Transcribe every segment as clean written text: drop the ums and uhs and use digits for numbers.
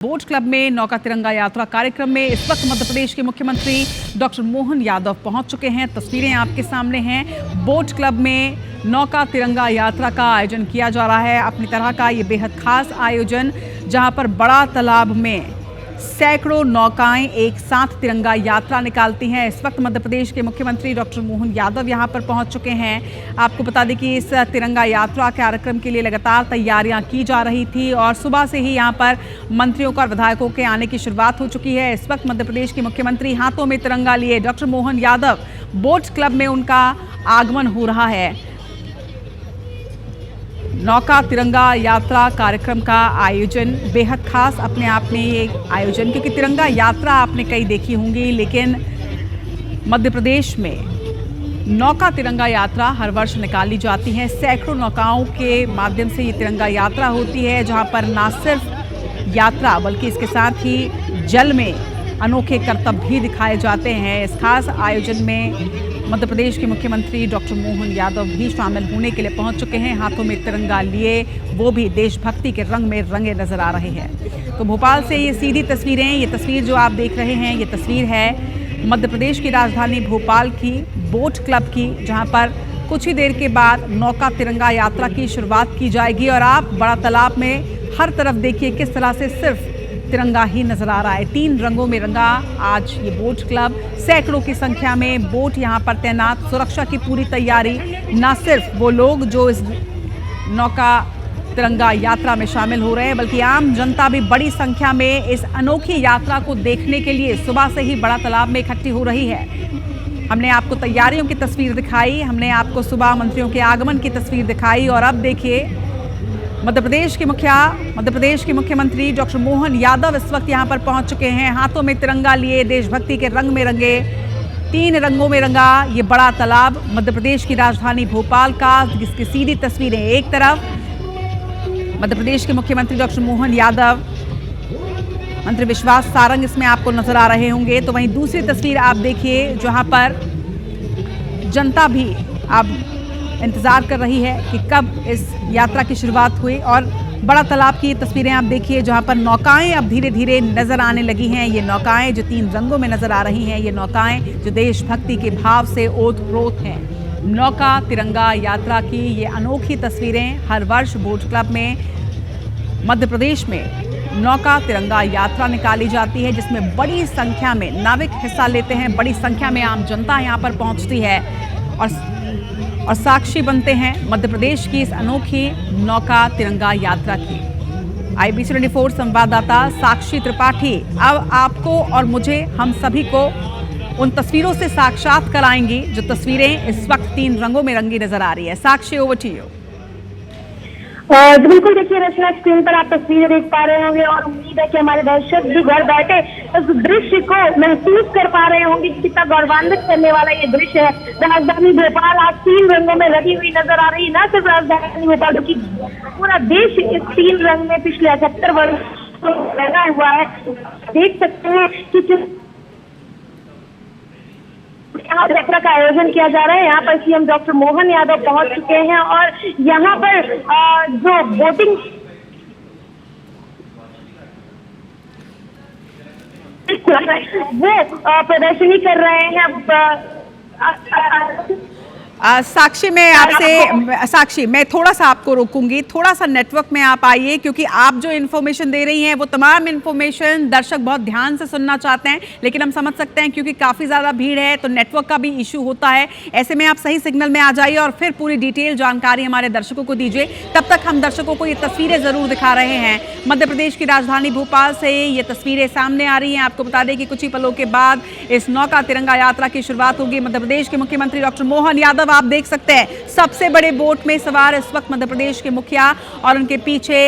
Boat club में नौका तिरंगा यात्रा कार्यक्रम में इस वक्त मध्य प्रदेश के मुख्यमंत्री डॉक्टर मोहन यादव पहुंच चुके हैं। तस्वीरें आपके सामने हैं। बोट क्लब में नौका तिरंगा यात्रा का आयोजन किया जा रहा है। अपनी तरह का ये बेहद खास आयोजन, जहां पर बड़ा तालाब में सैकड़ों नौकाएं एक साथ तिरंगा यात्रा निकालती हैं। इस वक्त मध्य प्रदेश के मुख्यमंत्री डॉक्टर मोहन यादव यहां पर पहुंच चुके हैं। आपको बता दें कि इस तिरंगा यात्रा कार्यक्रम के लिए लगातार तैयारियां की जा रही थी और सुबह से ही यहां पर मंत्रियों और विधायकों के आने की शुरुआत हो चुकी है। इस वक्त मध्य प्रदेश के मुख्यमंत्री हाथों में तिरंगा लिए doctor Mohan Yadav, boat club में उनका आगमन हो रहा है। नौका तिरंगा यात्रा कार्यक्रम का आयोजन बेहद खास अपने आप में ये आयोजन, क्योंकि तिरंगा यात्रा आपने कई देखी होंगी, लेकिन मध्य प्रदेश में नौका तिरंगा यात्रा हर वर्ष निकाली जाती है। सैकड़ों नौकाओं के माध्यम से ये तिरंगा यात्रा होती है, जहां पर न सिर्फ यात्रा बल्कि इसके साथ ही जल में अनोखे करतब भी दिखाए जाते हैं। इस खास आयोजन में मध्य प्रदेश के मुख्यमंत्री डॉक्टर मोहन यादव भी शामिल होने के लिए पहुंच चुके हैं। हाथों में तिरंगा लिए वो भी देशभक्ति के रंग में रंगे नजर आ रहे हैं। तो भोपाल से ये सीधी तस्वीरें, ये तस्वीर जो आप देख रहे हैं, ये तस्वीर है मध्य प्रदेश की राजधानी भोपाल की बोट क्लब की, जहां पर कुछ ही देर के बाद नौका तिरंगा यात्रा की शुरुआत की जाएगी। और आप बड़ा तालाब में हर तरफ देखिए किस तरह से सिर्फ तिरंगा ही नजर आ रहा है। 3 रंगों में रंगा आज ये बोट क्लब। सैकड़ों की संख्या में बोट यहाँ पर तैनात, सुरक्षा की पूरी तैयारी। न सिर्फ वो लोग जो इस नौका तिरंगा यात्रा में शामिल हो रहे हैं, बल्कि आम जनता भी बड़ी संख्या में इस अनोखी यात्रा को देखने के लिए सुबह से ही बड़ा तालाब में इकट्ठी हो रही है। हमने आपको तैयारियों की तस्वीर दिखाई, हमने आपको सुबह मंत्रियों के आगमन की तस्वीर दिखाई, और अब देखिए मध्य प्रदेश के मुख्यमंत्री डॉक्टर मोहन यादव इस वक्त यहां पर पहुंच चुके हैं। हाथों में तिरंगा लिए देशभक्ति के रंग में रंगे, 3 रंगों में रंगा ये बड़ा तालाब मध्य प्रदेश की राजधानी भोपाल का, जिसकी सीधी तस्वीरें एक तरफ मध्य प्रदेश के मुख्यमंत्री डॉक्टर मोहन यादव, मंत्री विश्वास सारंग इसमें आपको नजर आ रहे होंगे, तो वहीं दूसरी तस्वीर आप देखिए जहां पर जनता भी अब इंतजार कर रही है कि कब इस यात्रा की शुरुआत हुई। और बड़ा तालाब की तस्वीरें आप देखिए जहां पर नौकाएं अब धीरे धीरे नजर आने लगी हैं। ये नौकाएं जो 3 रंगों में नजर आ रही हैं, ये नौकाएं जो देशभक्ति के भाव से ओतप्रोत हैं। नौका तिरंगा यात्रा की ये अनोखी तस्वीरें हर वर्ष बोट क्लब में मध्य प्रदेश में नौका तिरंगा यात्रा निकाली जाती है, जिसमें बड़ी संख्या में नाविक हिस्सा लेते हैं, बड़ी संख्या में आम जनता यहाँ पर पहुँचती है और साक्षी बनते हैं मध्य प्रदेश की इस अनोखी नौका तिरंगा यात्रा की। IBC 24 संवाददाता साक्षी त्रिपाठी अब आपको और मुझे, हम सभी को उन तस्वीरों से साक्षात कराएंगी जो तस्वीरें इस वक्त 3 रंगों में रंगी नजर आ रही है। साक्षी, ओवर टू यू। बिल्कुल, देखिए रचना, स्क्रीन पर आप तस्वीरें देख पा रहे होंगे और उम्मीद है कि हमारे दर्शक भी घर बैठे इस दृश्य को महसूस कर पा रहे होंगे। कितना गौरवान्वित करने वाला ये दृश्य है। राजधानी भोपाल आज 3 रंगों में रंगी हुई नजर आ रही है। न सिर्फ राजधानी भोपाल बल्कि पूरा देश इस 3 रंग में पिछले 78 वर्ष लगा हुआ है। देख सकते हैं कि यहाँ यात्रा का आयोजन किया जा रहा है। यहाँ पर सीएम डॉक्टर मोहन यादव पहुंच चुके हैं और यहाँ पर जो बोटिंग वो प्रदर्शनी कर रहे हैं। साक्षी, मैं थोड़ा सा आपको रोकूंगी, थोड़ा सा नेटवर्क में आप आइए, क्योंकि आप जो इन्फॉर्मेशन दे रही हैं वो तमाम इन्फॉर्मेशन दर्शक बहुत ध्यान से सुनना चाहते हैं, लेकिन हम समझ सकते हैं क्योंकि काफ़ी ज़्यादा भीड़ है तो नेटवर्क का भी इशू होता है। ऐसे में आप सही सिग्नल में आ जाइए और फिर पूरी डिटेल जानकारी हमारे दर्शकों को दीजिए। तब तक हम दर्शकों को ये तस्वीरें ज़रूर दिखा रहे हैं। मध्य प्रदेश की राजधानी भोपाल से ये तस्वीरें सामने आ रही हैं। आपको बता दें कि कुछ ही पलों के बाद इस नौका तिरंगा यात्रा की शुरुआत होगी। मध्य प्रदेश के मुख्यमंत्री डॉक्टर मोहन यादव आप देख सकते हैं सबसे बड़े बोट में सवार इस वक्त मध्य प्रदेश के मुखिया, और उनके पीछे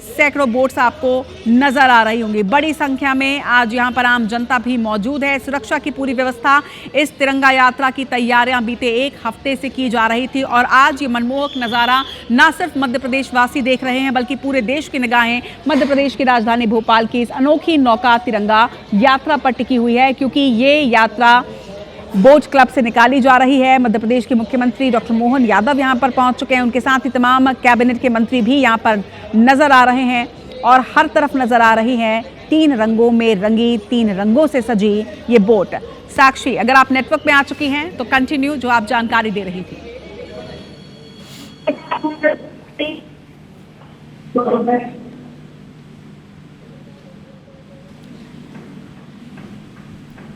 सैकड़ों बोट्स आपको नजर आ रही होंगी। बड़ी संख्या में आज यहां पर आम जनता भी मौजूद है। सुरक्षा की पूरी व्यवस्था, इस तिरंगा यात्रा की तैयारियां बीते 1 हफ्ते से की जा रही थी और आज ये मनमोहक नज़ारा न सिर्फ मध्य प्रदेश वासी देख रहे हैं बल्कि पूरे देश की निगाहें मध्य प्रदेश की राजधानी भोपाल की इस अनोखी नौका तिरंगा यात्रा पर टिकी हुई है, क्योंकि ये यात्रा बोट क्लब से निकाली जा रही है। मध्य प्रदेश के मुख्यमंत्री डॉक्टर मोहन यादव यहां पर पहुंच चुके हैं। उनके साथ ही तमाम कैबिनेट के मंत्री भी यहां पर नजर आ रहे हैं और हर तरफ नजर आ रही हैं 3 रंगों में रंगी, 3 रंगों से सजी ये बोट। साक्षी, अगर आप नेटवर्क में आ चुकी हैं तो कंटिन्यू जो आप जानकारी दे रही थी।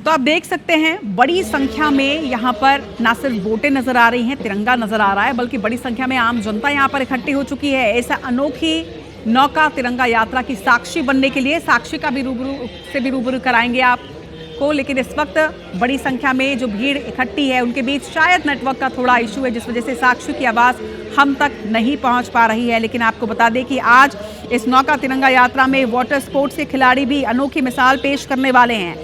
तो आप देख सकते हैं बड़ी संख्या में यहाँ पर ना सिर्फ बोटें नजर आ रही हैं, तिरंगा नजर आ रहा है, बल्कि बड़ी संख्या में आम जनता यहाँ पर इकट्ठी हो चुकी है। ऐसा अनोखी नौका तिरंगा यात्रा की साक्षी बनने के लिए साक्षी का भी रूबरू कराएंगे आपको। लेकिन इस वक्त बड़ी संख्या में जो भीड़ इकट्ठी है उनके बीच शायद नेटवर्क का थोड़ा इशू है, जिस वजह से साक्षी की आवाज़ हम तक नहीं पहुंच पा रही है। लेकिन आपको बता दें कि आज इस नौका तिरंगा यात्रा में वाटर स्पोर्ट्स के खिलाड़ी भी अनोखी मिसाल पेश करने वाले हैं।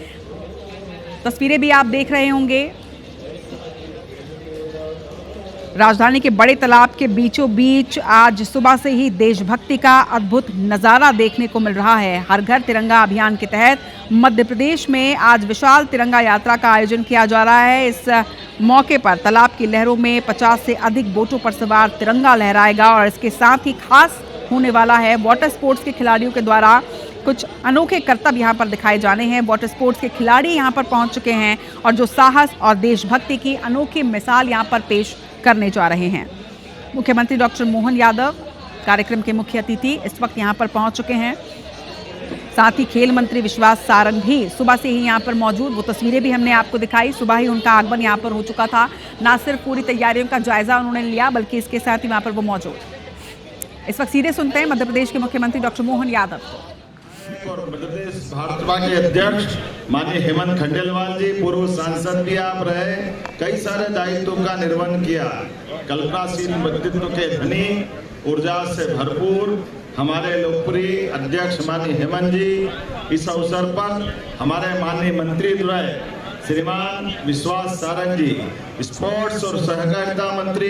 तस्वीरें भी आप देख रहे होंगे। राजधानी के बड़े तालाब के बीचों बीच आज सुबह से ही देशभक्ति का अद्भुत नज़ारा देखने को मिल रहा है। हर घर तिरंगा अभियान के तहत मध्य प्रदेश में आज विशाल तिरंगा यात्रा का आयोजन किया जा रहा है। इस मौके पर तालाब की लहरों में 50 से अधिक बोटों पर सवार तिरंगा लहराएगा और इसके साथ ही खास होने वाला है वाटर स्पोर्ट्स के खिलाड़ियों के द्वारा कुछ अनोखे करतब यहाँ पर दिखाए जाने हैं। वाटर स्पोर्ट्स के खिलाड़ी यहाँ पर पहुँच चुके हैं और जो साहस और देशभक्ति की अनोखी मिसाल यहाँ पर पेश करने जा रहे हैं। मुख्यमंत्री डॉक्टर मोहन यादव कार्यक्रम के मुख्य अतिथि इस वक्त यहाँ पर पहुँच चुके हैं। साथ ही खेल मंत्री विश्वास सारंग भी सुबह से ही यहाँ पर मौजूद, वो तस्वीरें भी हमने आपको दिखाई। सुबह ही उनका आगमन यहाँ पर हो चुका था। ना सिर्फ पूरी तैयारियों का जायजा उन्होंने लिया, बल्कि इसके साथ ही वहाँ पर वो मौजूद। इस वक्त सीधे सुनते हैं मध्य प्रदेश के मुख्यमंत्री डॉक्टर मोहन यादव को। और मध्य प्रदेश भाजपा के अध्यक्ष माननीय हेमंत खंडेलवाल जी, पूर्व सांसद भी आप रहे, कई सारे दायित्वों का निर्वहन किया। कल्पनाशील व्यक्तित्व के धनी, ऊर्जा से भरपूर हमारे लोकप्रिय अध्यक्ष माननीय हेमंत जी, इस अवसर पर हमारे माननीय मंत्री द्वय श्रीमान विश्वास सारंग जी, स्पोर्ट्स और सहकारिता मंत्री,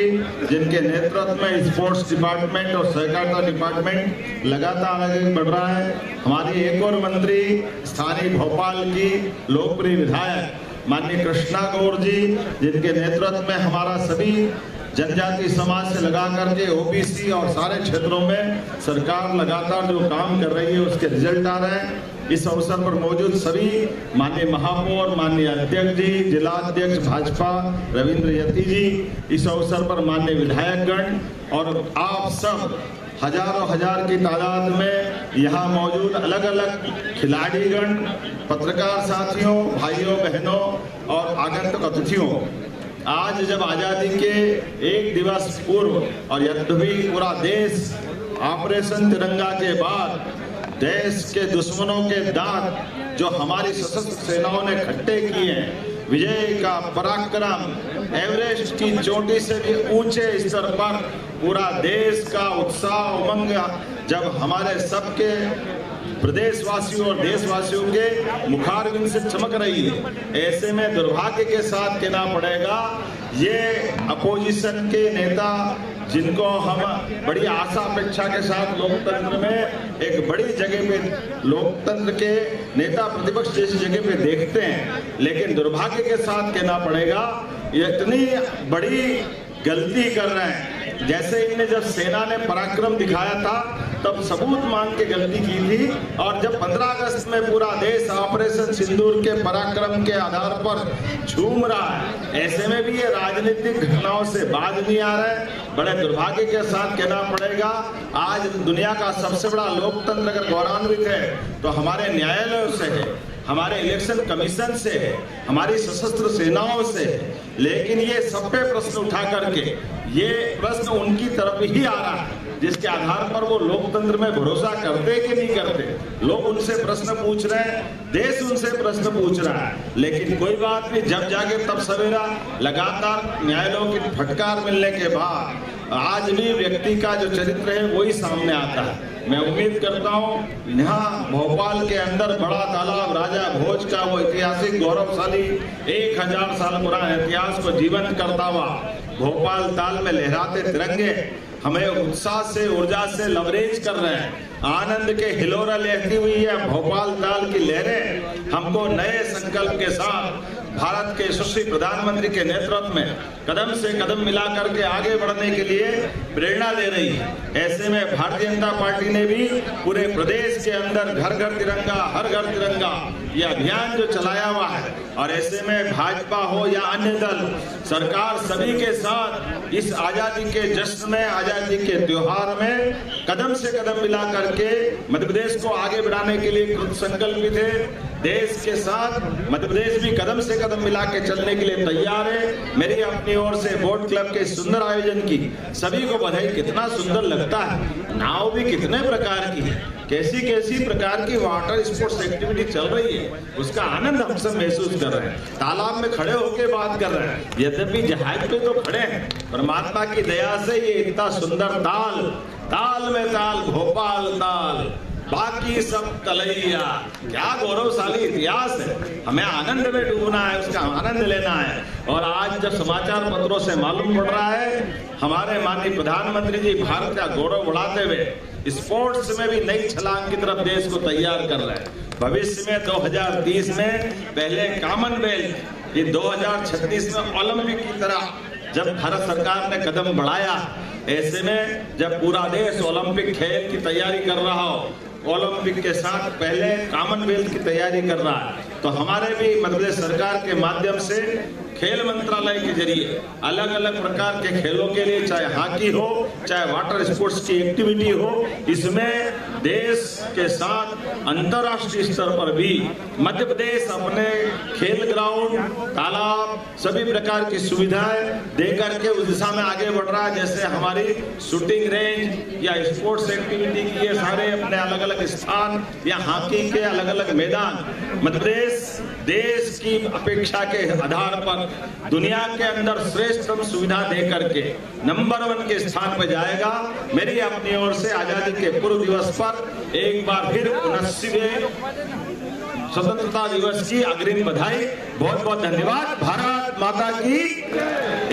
जिनके नेतृत्व में स्पोर्ट्स डिपार्टमेंट और सहकारिता डिपार्टमेंट लगातार आगे बढ़ रहा है। हमारी एक और मंत्री स्थानीय भोपाल की लोकप्रिय विधायक माननीय कृष्णा गौर जी, जिनके नेतृत्व में हमारा सभी जनजाति समाज से लगा करके ओबीसी और सारे क्षेत्रों में सरकार लगातार जो काम कर रही है उसके रिजल्ट आ रहे हैं। इस अवसर पर मौजूद सभी माननीय महापौर, माननीय अध्यक्ष जी, जिला अध्यक्ष भाजपा रविंद्र यति जी, इस अवसर पर माननीय विधायकगण और आप सब हजारों हजार की तादाद में यहाँ मौजूद अलग अलग खिलाड़ीगण, पत्रकार साथियों, भाइयों बहनों और आगंतुक अतिथियों, आज जब आजादी के 1 दिवस पूर्व और यद्यपि पूरा देश ऑपरेशन तिरंगा के बाद देश के दुश्मनों के दांत जो हमारी सशस्त्र सेनाओं ने खट्टे किए हैं, विजय का पराक्रम एवरेस्ट की चोटी से भी ऊंचे स्तर पर पूरा देश का उत्साह उमंग जब हमारे सबके प्रदेशवासियों और देशवासियों के मुखारबिंद से चमक रही है, ऐसे में दुर्भाग्य के साथ कहना पड़ेगा ये अपोजिशन के नेता, जिनको हम बड़ी आशा अपेक्षा के साथ लोकतंत्र में एक बड़ी जगह पे लोकतंत्र के नेता प्रतिपक्ष जैसी जगह पे देखते हैं, लेकिन दुर्भाग्य के साथ कहना पड़ेगा ये इतनी बड़ी गलती कर रहे हैं। जैसे इनने जब सेना ने पराक्रम दिखाया था तब सबूत मांग के गलती की थी, और जब 15 अगस्त में पूरा देश ऑपरेशन सिंदूर के पराक्रम के आधार पर झूम रहा है, ऐसे में भी ये राजनीतिक घटनाओं से बाज नहीं आ रहा है। बड़े दुर्भाग्य के साथ कहना पड़ेगा आज दुनिया का सबसे बड़ा लोकतंत्र अगर गौरवान्वित है तो हमारे न्यायालयों से है, हमारे इलेक्शन कमीशन से है, हमारी सशस्त्र सेनाओं से है, लेकिन ये सब पे प्रश्न उठा करके ये प्रश्न उनकी तरफ ही आ रहा है जिसके आधार पर वो लोकतंत्र में भरोसा करते कि नहीं करते। लोग उनसे प्रश्न पूछ रहे हैं, देश उनसे प्रश्न पूछ रहा है, लेकिन कोई बात नहीं, जब जागे तब सवेरा। लगातार न्यायालयों की फटकार मिलने के बाद आज भी व्यक्ति का जो चरित्र है वही सामने आता है। मैं उम्मीद करता हूँ यहाँ भोपाल के अंदर बड़ा तालाब राजा भोज का वो ऐतिहासिक गौरवशाली 1000 साल पुराना इतिहास को जीवंत करता हुआ भोपाल ताल में लहराते तिरंगे हमें उत्साह से, ऊर्जा से लवरेज कर रहे हैं। आनंद के हिलोरा लहती हुई है भोपाल ताल की लहरें हमको नए संकल्प के साथ भारत के यशस्वी प्रधानमंत्री के नेतृत्व में कदम से कदम मिला करके आगे बढ़ने के लिए प्रेरणा दे रही है। ऐसे में भारतीय जनता पार्टी ने भी पूरे प्रदेश के अंदर घर घर तिरंगा, हर घर तिरंगा ये अभियान जो चलाया हुआ है, और ऐसे में भाजपा हो या अन्य दल, सरकार सभी के साथ इस आजादी के जश्न में, आजादी के त्योहार में कदम से कदम मिला करके मध्य प्रदेश को आगे बढ़ाने के लिए कृत संकल्पित है। देश के साथ मध्य प्रदेश भी कदम से कदम मिला के चलने के लिए तैयार है। मेरी अपनी ओर से बोट क्लब के सुंदर आयोजन की सभी को बधाई। कितना सुंदर लगता है, नाव भी कितने प्रकार की है, कैसी कैसी प्रकार की वाटर स्पोर्ट्स एक्टिविटी चल रही है, उसका आनंद हम सब महसूस कर रहे हैं। तालाब में खड़े होकर बात कर रहे हैं, यद्यपि जहाज पे तो खड़े हैं, परमात्मा की दया से ये इतना सुंदर ताल, ताल में ताल, भोपाल ताल, बाकी सब तलैया, क्या गौरवशाली इतिहास है। हमें आनंद में डूबना है, उसका आनंद लेना है। और आज जब समाचार पत्रों से मालूम पड़ रहा है, हमारे माननीय प्रधानमंत्री जी भारत का गौरव बढ़ाते हुए स्पोर्ट्स में भी नई छलांग की तरफ देश को तैयार कर रहे हैं। भविष्य में 2030 में पहले कॉमनवेल्थ, ये 2036 में ओलंपिक की तरह जब भारत सरकार ने कदम बढ़ाया, ऐसे में जब पूरा देश ओलंपिक खेल की तैयारी कर रहा हो, ओलंपिक के साथ पहले कॉमनवेल्थ की तैयारी कर रहा है, तो हमारे भी मध्य प्रदेश सरकार के माध्यम से खेल मंत्रालय के जरिए अलग अलग प्रकार के खेलों के लिए, चाहे हॉकी हो, चाहे वाटर स्पोर्ट्स की एक्टिविटी हो, इसमें देश के साथ अंतर्राष्ट्रीय स्तर पर भी मध्य प्रदेश अपने खेल ग्राउंड, तालाब, सभी प्रकार की सुविधाएं दे करके उस दिशा में आगे बढ़ रहा है। जैसे हमारी शूटिंग रेंज या स्पोर्ट्स एक्टिविटी की ये सारे अपने अलग अलग स्थान, या हॉकी के अलग अलग मैदान, मध्य प्रदेश देश की अपेक्षा के आधार पर दुनिया के अंदर श्रेष्ठतम सुविधा दे करके नंबर 1 के स्थान पर जाएगा। मेरी अपनी ओर से आजादी के पूर्व दिवस पर एक बार फिर 79वें स्वतंत्रता दिवस की अग्रिम बधाई, बहुत बहुत धन्यवाद। भारत माता की।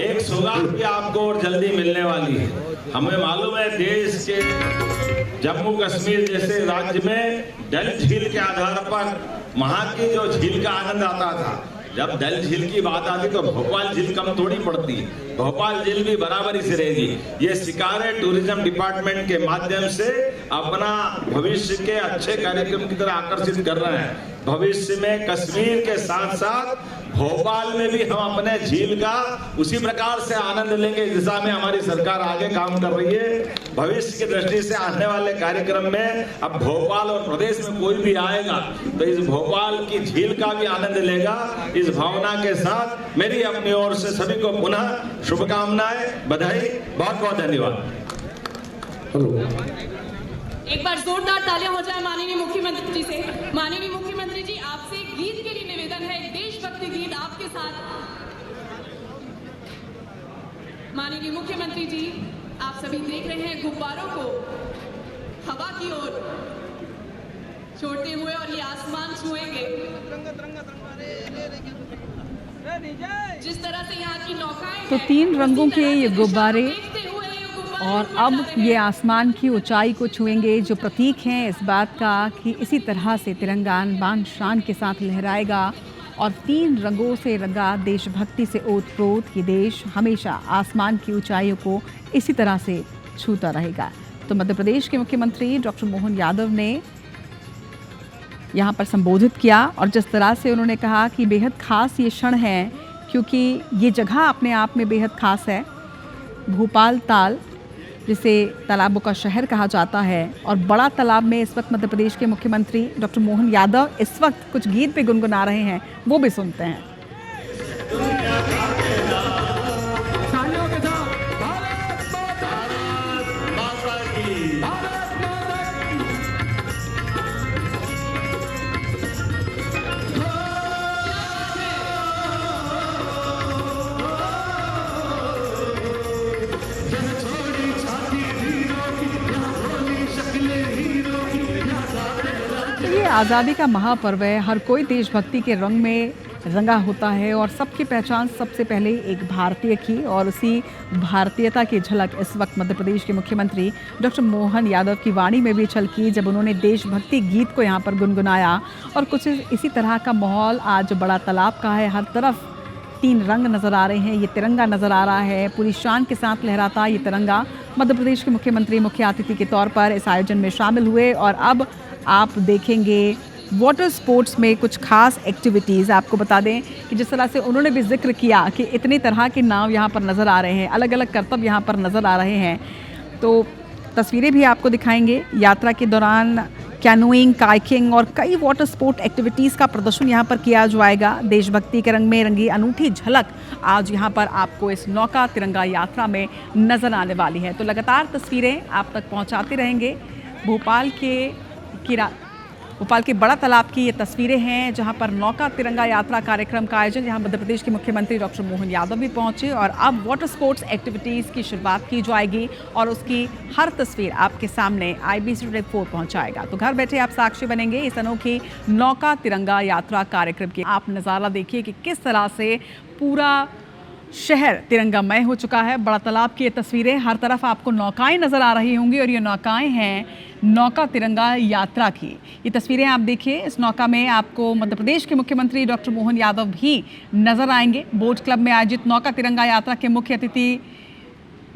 एक सौगात भी आपको और जल्दी मिलने वाली है। हमें मालूम है देश के जम्मू कश्मीर जैसे राज्य में डल झील के आधार पर वहां की जो झील का आनंद आता था, जब डल झील की बात आती तो भोपाल झील कम थोड़ी पड़ती है, भोपाल झील भी बराबरी से रहेगी। ये शिकारे टूरिज्म डिपार्टमेंट के माध्यम से अपना भविष्य के अच्छे कार्यक्रम की तरह आकर्षित कर रहे हैं। भविष्य में कश्मीर के साथ साथ भोपाल में भी हम अपने झील का उसी प्रकार से आनंद लेंगे। इस दिशा में हमारी सरकार आगे काम कर रही है। भविष्य की दृष्टि से आने वाले कार्यक्रम में अब भोपाल और प्रदेश में कोई भी आएगा तो इस भोपाल की झील का भी आनंद लेगा। इस भावना के साथ मेरी अपनी ओर से सभी को पुनः शुभकामनाएं, बधाई, बहुत बहुत धन्यवाद। एक बार जोरदार तालियां हो जाए माननीय मुख्यमंत्री जी से। माननीय मुख्यमंत्री जी, आपसे गीत के लिए निवेदन है, देशभक्ति गीत आपके साथ। माननीय मुख्यमंत्री जी, आप सभी देख रहे हैं गुब्बारों को हवा की ओर छोड़ते हुए और ये आसमान छुएंगे। जिस तरह से यहाँ की नौकाएं तो 3 रंगों के ये गुब्बारे और अब ये आसमान की ऊंचाई को छुएंगे, जो प्रतीक हैं इस बात का कि इसी तरह से तिरंगा बान शान के साथ लहराएगा और 3 रंगों से रंगा देशभक्ति से ओत-प्रोत ये देश हमेशा आसमान की ऊंचाइयों को इसी तरह से छूता रहेगा। तो मध्य प्रदेश के मुख्यमंत्री डॉक्टर मोहन यादव ने यहाँ पर संबोधित किया और जिस तरह से उन्होंने कहा कि बेहद खास ये क्षण है, क्योंकि ये जगह अपने आप में बेहद खास है। भोपाल ताल, जिसे तालाबों का शहर कहा जाता है, और बड़ा तालाब में इस वक्त मध्य प्रदेश के मुख्यमंत्री डॉक्टर मोहन यादव इस वक्त कुछ गीत पे गुनगुना रहे हैं, वो भी सुनते हैं। आज़ादी का महापर्व है, हर कोई देशभक्ति के रंग में रंगा होता है और सबकी पहचान सबसे पहले एक भारतीय की, और उसी भारतीयता की झलक इस वक्त मध्य प्रदेश के मुख्यमंत्री डॉक्टर मोहन यादव की वाणी में भी झलकी, जब उन्होंने देशभक्ति गीत को यहाँ पर गुनगुनाया। और कुछ इसी तरह का माहौल आज बड़ा तालाब का है। हर तरफ 3 रंग नज़र आ रहे हैं, ये तिरंगा नज़र आ रहा है, पूरी शान के साथ लहराता ये तिरंगा। मध्य प्रदेश के मुख्यमंत्री मुख्य अतिथि के तौर पर इस आयोजन में शामिल हुए। और अब आप देखेंगे वाटर स्पोर्ट्स में कुछ खास एक्टिविटीज़। आपको बता दें कि जिस तरह से उन्होंने भी जिक्र किया कि इतनी तरह के नाव यहाँ पर नज़र आ रहे हैं, अलग अलग करतब यहाँ पर नज़र आ रहे हैं, तो तस्वीरें भी आपको दिखाएंगे। यात्रा के दौरान कैनोइंग, काइकिंग और कई वाटर स्पोर्ट एक्टिविटीज़ का प्रदर्शन यहाँ पर किया जाएगा। देशभक्ति के रंग में रंगी अनूठी झलक आज यहाँ पर आपको इस नौका तिरंगा यात्रा में नज़र आने वाली है। तो लगातार तस्वीरें आप तक पहुँचाते रहेंगे। भोपाल के बड़ा तालाब की ये तस्वीरें हैं, जहां पर नौका तिरंगा यात्रा कार्यक्रम का आयोजन, जहां मध्य प्रदेश के मुख्यमंत्री डॉक्टर मोहन यादव भी पहुंचे। और अब वाटर स्पोर्ट्स एक्टिविटीज़ की शुरुआत की जाएगी और उसकी हर तस्वीर आपके सामने IBC Today 4 पहुंचाएगा। तो घर बैठे आप साक्षी बनेंगे इस अनोखी नौका तिरंगा यात्रा कार्यक्रम की। आप नज़ारा देखिए कि किस तरह से पूरा शहर तिरंगामय हो चुका है। बड़ा तालाब की ये तस्वीरें, हर तरफ आपको नौकाएं नज़र आ रही होंगी और ये नौकाएं हैं नौका तिरंगा यात्रा की। ये तस्वीरें आप देखिए, इस नौका में आपको मध्य प्रदेश के मुख्यमंत्री डॉक्टर मोहन यादव भी नज़र आएंगे। बोट क्लब में आयोजित नौका तिरंगा यात्रा के मुख्य अतिथि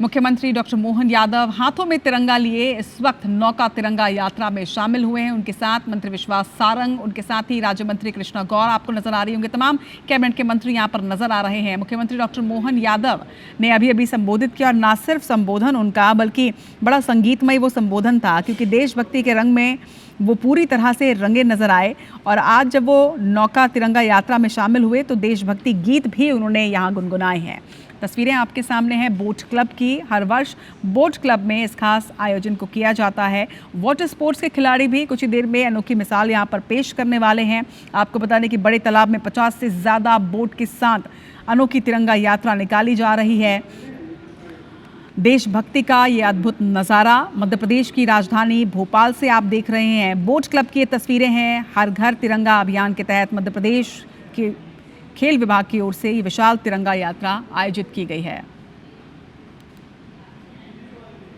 मुख्यमंत्री डॉक्टर मोहन यादव हाथों में तिरंगा लिए इस वक्त नौका तिरंगा यात्रा में शामिल हुए हैं। उनके साथ मंत्री विश्वास सारंग, उनके साथ ही राज्य मंत्री कृष्णा गौर आपको नजर आ रही होंगे। तमाम कैबिनेट के मंत्री यहाँ पर नजर आ रहे हैं। मुख्यमंत्री डॉक्टर मोहन यादव ने अभी संबोधित किया, और ना सिर्फ संबोधन उनका बल्कि बड़ा संगीतमय वो संबोधन था, क्योंकि देशभक्ति के रंग में वो पूरी तरह से रंगे नजर आए। और आज जब वो नौका तिरंगा यात्रा में शामिल हुए तो देशभक्ति गीत भी उन्होंने यहाँ गुनगुनाए हैं। तस्वीरें आपके सामने हैं बोट क्लब की। हर वर्ष बोट क्लब में इस खास आयोजन को किया जाता है। वाटर स्पोर्ट्स के खिलाड़ी भी कुछ ही देर में अनोखी मिसाल यहाँ पर पेश करने वाले हैं। आपको बता दें कि बड़े तालाब में 50 से ज़्यादा बोट के साथ अनोखी तिरंगा यात्रा निकाली जा रही है। देशभक्ति का ये अद्भुत नज़ारा मध्य प्रदेश की राजधानी भोपाल से आप देख रहे हैं। बोट क्लब की ये तस्वीरें हैं। हर घर तिरंगा अभियान के तहत मध्य प्रदेश के खेल विभाग की ओर से ये विशाल तिरंगा यात्रा आयोजित की गई है।